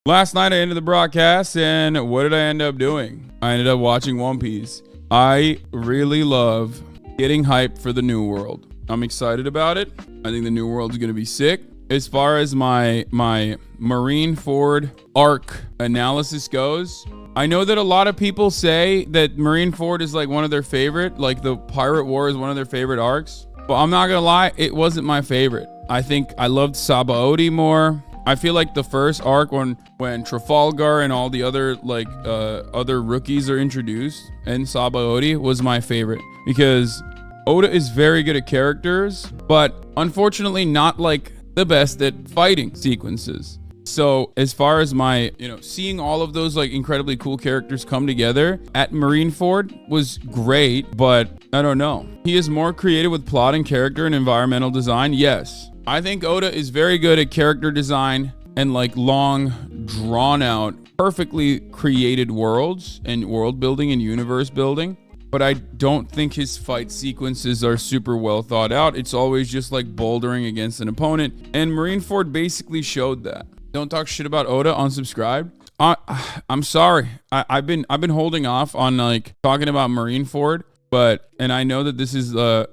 Last night I ended the broadcast, and what did I end up doing? I ended up watching One Piece. I really love getting hyped for the new world. I'm excited about it. I think the new world is going to be sick. As far as my Marineford Arc analysis goes, I know that a lot of people say that Marineford is like one of their favorite, like the Pirate War is one of their favorite arcs. But I'm not gonna lie, it wasn't my favorite. I think I loved Sabaody more. I feel like the first arc when Trafalgar and all the other other rookies are introduced and Sabaody was my favorite because Oda is very good at characters, but unfortunately not like the best at fighting sequences. So as far as my, seeing all of those like incredibly cool characters come together at Marineford was great, but I don't know. He is more creative with plot and character and environmental design. Yes. I think Oda is very good at character design and like long, drawn out, perfectly created worlds and world building and universe building. But I don't think his fight sequences are super well thought out. It's always just like bouldering against an opponent. And Marineford basically showed that. Don't talk shit about Oda, unsubscribe. I'm sorry. I've been holding off on like talking about Marineford, and I know that this is a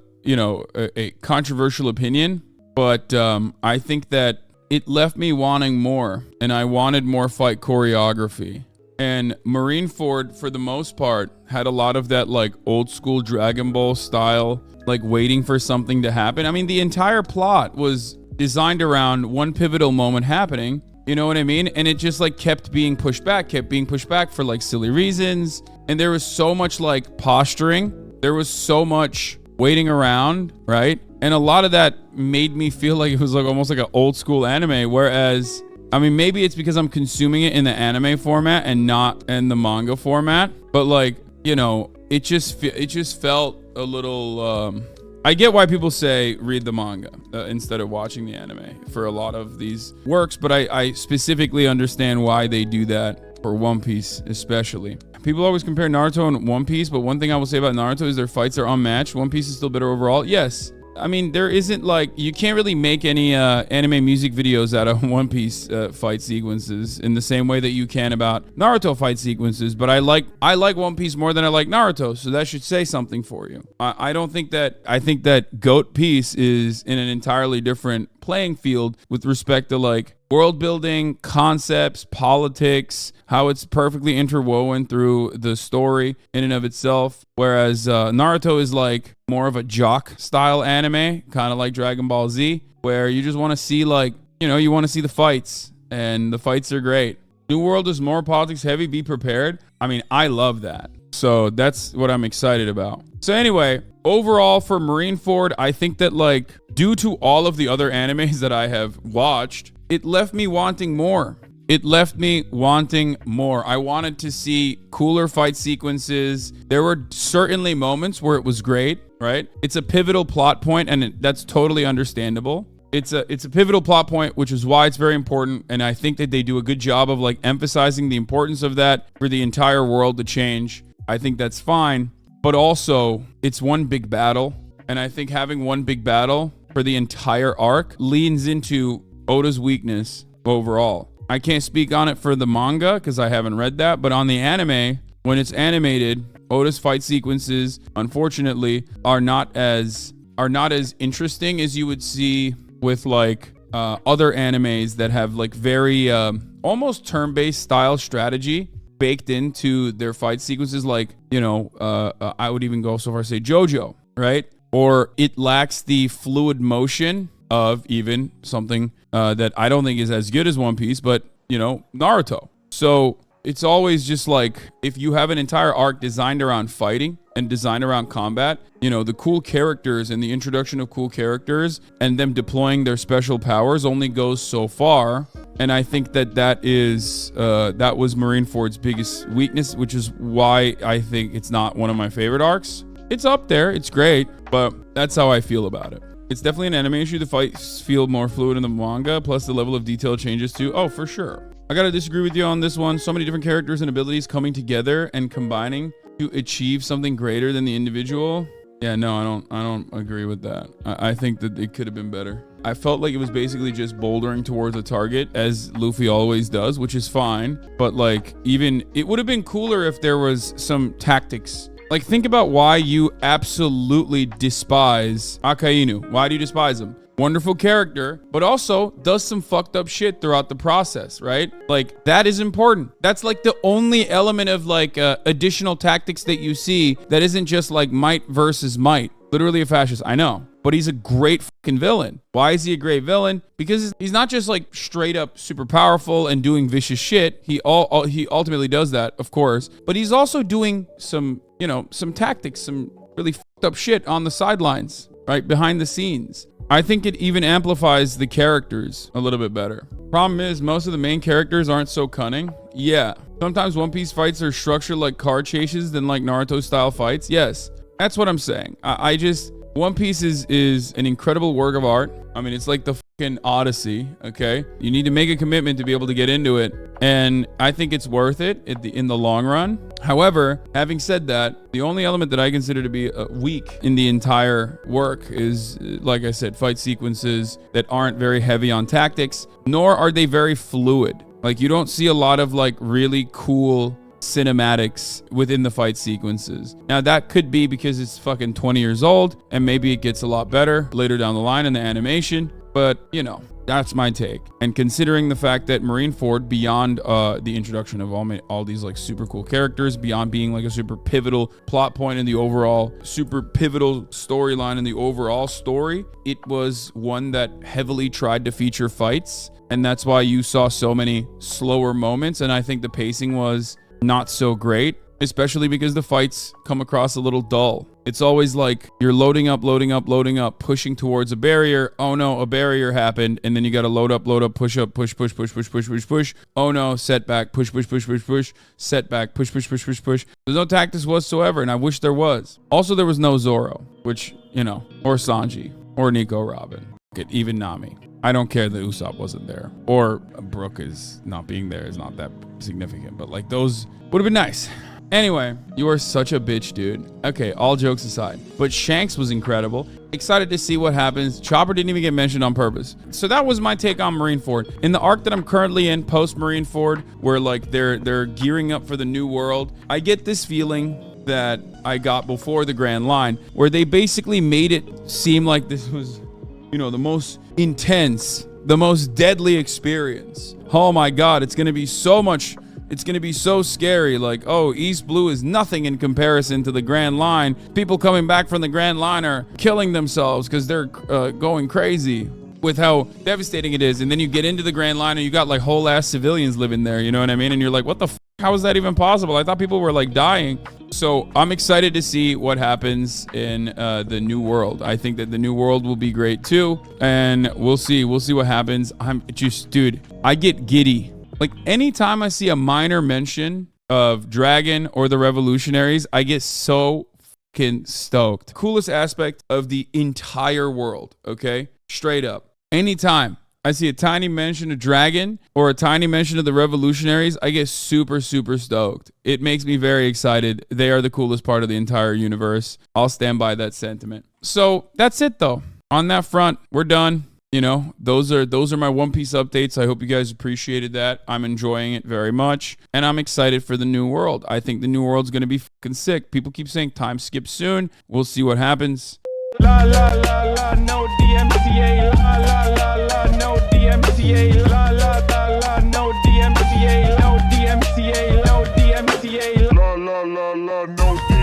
controversial opinion, but I think that it left me wanting more, and I wanted more fight choreography. And Marineford, for the most part, had a lot of that like old school Dragon Ball style, like waiting for something to happen. I mean, the entire plot was designed around one pivotal moment happening. You know what I mean? And it just like kept being pushed back for like silly reasons. And there was so much like posturing. There was so much waiting around, right? And a lot of that made me feel like it was like almost like an old school anime. Whereas, I mean, maybe it's because I'm consuming it in the anime format and not in the manga format. But like, it just felt a little, I get why people say read the manga instead of watching the anime for a lot of these works, but I specifically understand why they do that for One Piece especially. People always compare Naruto and One Piece, but one thing I will say about Naruto is their fights are unmatched. One Piece is still better overall. Yes. I mean, there isn't like, you can't really make any anime music videos out of One Piece fight sequences in the same way that you can about Naruto fight sequences, but I like One Piece more than I like Naruto, so that should say something for you. I think that Goat Piece is in an entirely different playing field with respect to like world building, concepts, politics, how it's perfectly interwoven through the story in and of itself. Whereas Naruto is like more of a jock style anime, kind of like Dragon Ball Z, where you just want to see like, you want to see the fights, and the fights are great. New World is more politics heavy, be prepared. I mean, I love that. So that's what I'm excited about. So anyway, overall for Marineford, I think that like due to all of the other animes that I have watched, it left me wanting more. I wanted to see cooler fight sequences. There were certainly moments where it was great, right? It's a pivotal plot point, and that's totally understandable. It's a pivotal plot point, which is why it's very important. And I think that they do a good job of like emphasizing the importance of that for the entire world to change. I think that's fine. But also, it's one big battle. And I think having one big battle for the entire arc leans into Oda's weakness overall. I can't speak on it for the manga because I haven't read that, but on the anime, when it's animated, Oda's fight sequences, unfortunately, are not as interesting as you would see with like other animes that have like very almost turn-based style strategy baked into their fight sequences. Like, I would even go so far as to say JoJo, right? Or it lacks the fluid motion of even something that I don't think is as good as One Piece, but Naruto. So it's always just like, if you have an entire arc designed around fighting and designed around combat, the cool characters and the introduction of cool characters and them deploying their special powers only goes so far. And I think that was Marineford's biggest weakness, which is why I think it's not one of my favorite arcs. It's up there, it's great, but that's how I feel about it. It's definitely an anime issue. The fights feel more fluid in the manga, plus the level of detail changes too. Oh, for sure. I gotta disagree with you on this one. So many different characters and abilities coming together and combining to achieve something greater than the individual. Yeah, no, I don't agree with that. I think that it could have been better. I felt like it was basically just bouldering towards a target, as Luffy always does, which is fine. But like, even it would have been cooler if there was some tactics. Like, think about why you absolutely despise Akainu. Why do you despise him? Wonderful character, but also does some fucked up shit throughout the process, right? Like, that is important. That's like the only element of like additional tactics that you see that isn't just like might versus might. Literally a fascist, I know, but he's a great fucking villain. Why is he a great villain? Because he's not just like straight up super powerful and doing vicious shit. He ultimately does that, of course, but he's also doing some, you know, some tactics, some really fucked up shit on the sidelines, right? Behind the scenes. I think it even amplifies the characters a little bit better. Problem is, most of the main characters aren't so cunning. Yeah. Sometimes One Piece fights are structured like car chases than like Naruto style fights. Yes. That's what I'm saying. I just, One Piece is an incredible work of art. I mean, it's like the fucking Odyssey, okay? You need to make a commitment to be able to get into it. And I think it's worth it in the long run. However, having said that, the only element that I consider to be weak in the entire work is, like I said, fight sequences that aren't very heavy on tactics, nor are they very fluid. Like, you don't see a lot of like really cool cinematics within the fight sequences. Now, that could be because it's fucking 20 years old and maybe it gets a lot better later down the line in the animation, but you know, that's my take. And considering the fact that Marineford, beyond the introduction of all these like super cool characters, beyond being like a super pivotal plot point in the overall, super pivotal storyline in the overall story, it was one that heavily tried to feature fights, and that's why you saw so many slower moments. And I think the pacing was not so great, especially because the fights come across a little dull. It's always like you're loading up, pushing towards a barrier. Oh no, a barrier happened. And then you got to load up, push up, push. Oh no, setback, push, setback, push. There's no tactics whatsoever, and I wish there was. Also, there was no Zoro, which, you know, or Sanji, or Nico Robin, even Nami. I don't care that Usopp wasn't there, or Brook is not being there is not that significant, but like those would have been nice. Anyway, you are such a bitch, dude. Okay, all jokes aside, but Shanks was incredible. Excited to see what happens. Chopper didn't even get mentioned on purpose. So that was my take on Marineford. In the arc that I'm currently in, post Marineford, where like they're gearing up for the new world, I get this feeling that I got before the Grand Line, where they basically made it seem like this was, you know, the most intense, the most deadly experience. Oh my God, it's going to be so much. It's going to be so scary. Like, oh, East Blue is nothing in comparison to the Grand Line. People coming back from the Grand Line are killing themselves because they're going crazy with how devastating it is. And then you get into the Grand Line and you got like whole ass civilians living there. You know what I mean? And you're like, what the f? How is that even possible? I thought people were like dying. So I'm excited to see what happens in the new world. I think that the new world will be great too. And we'll see what happens. I'm just, dude, I get giddy. Like, anytime I see a minor mention of Dragon or the Revolutionaries, I get so fucking stoked. Coolest aspect of the entire world, okay? Straight up. Anytime I see a tiny mention of Dragon or a tiny mention of the Revolutionaries, I get super, super stoked. It makes me very excited. They are the coolest part of the entire universe. I'll stand by that sentiment. So that's it, though. On that front, we're done. You know, those are my One Piece updates. I hope you guys appreciated that. I'm enjoying it very much, and I'm excited for the new world. I think the new world's going to be fucking sick. People keep saying time skip soon. We'll see what happens. La la la la, no DMCA. La la la la, no DMCA. La la la la, no DMCA. No DMCA. No DMCA. La la la la, no DMCA.